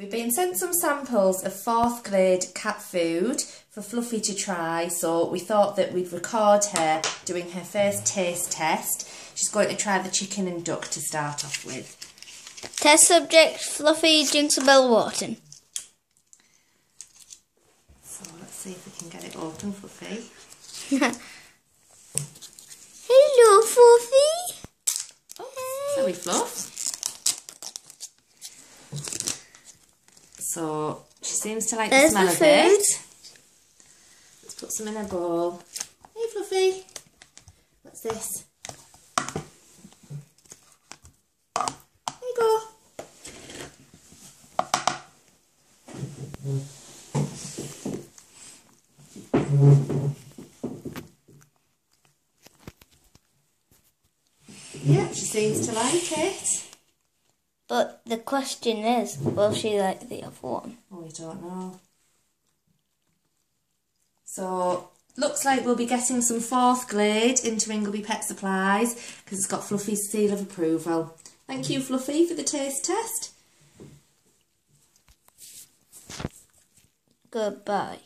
We've been sent some samples of Forthglade Cat Food for Fluffy to try, so we thought that we'd record her doing her first taste test. She's going to try the chicken and duck to start off with. Test subject, Fluffy Jinxabell Wharton. So let's see if we can get it open, Fluffy. Hello, Fluffy. Oh, sorry, Fluff. So she seems to like the smell of it. Let's put some in a bowl. Hey, Fluffy. What's this? There you go. Yep, she seems to like it. But the question is, will she like the other one? Oh, we don't know. So, looks like we'll be getting some Forthglade into Ingleby Pet Supplies because it's got Fluffy's seal of approval. Thank you, Fluffy, for the taste test. Goodbye.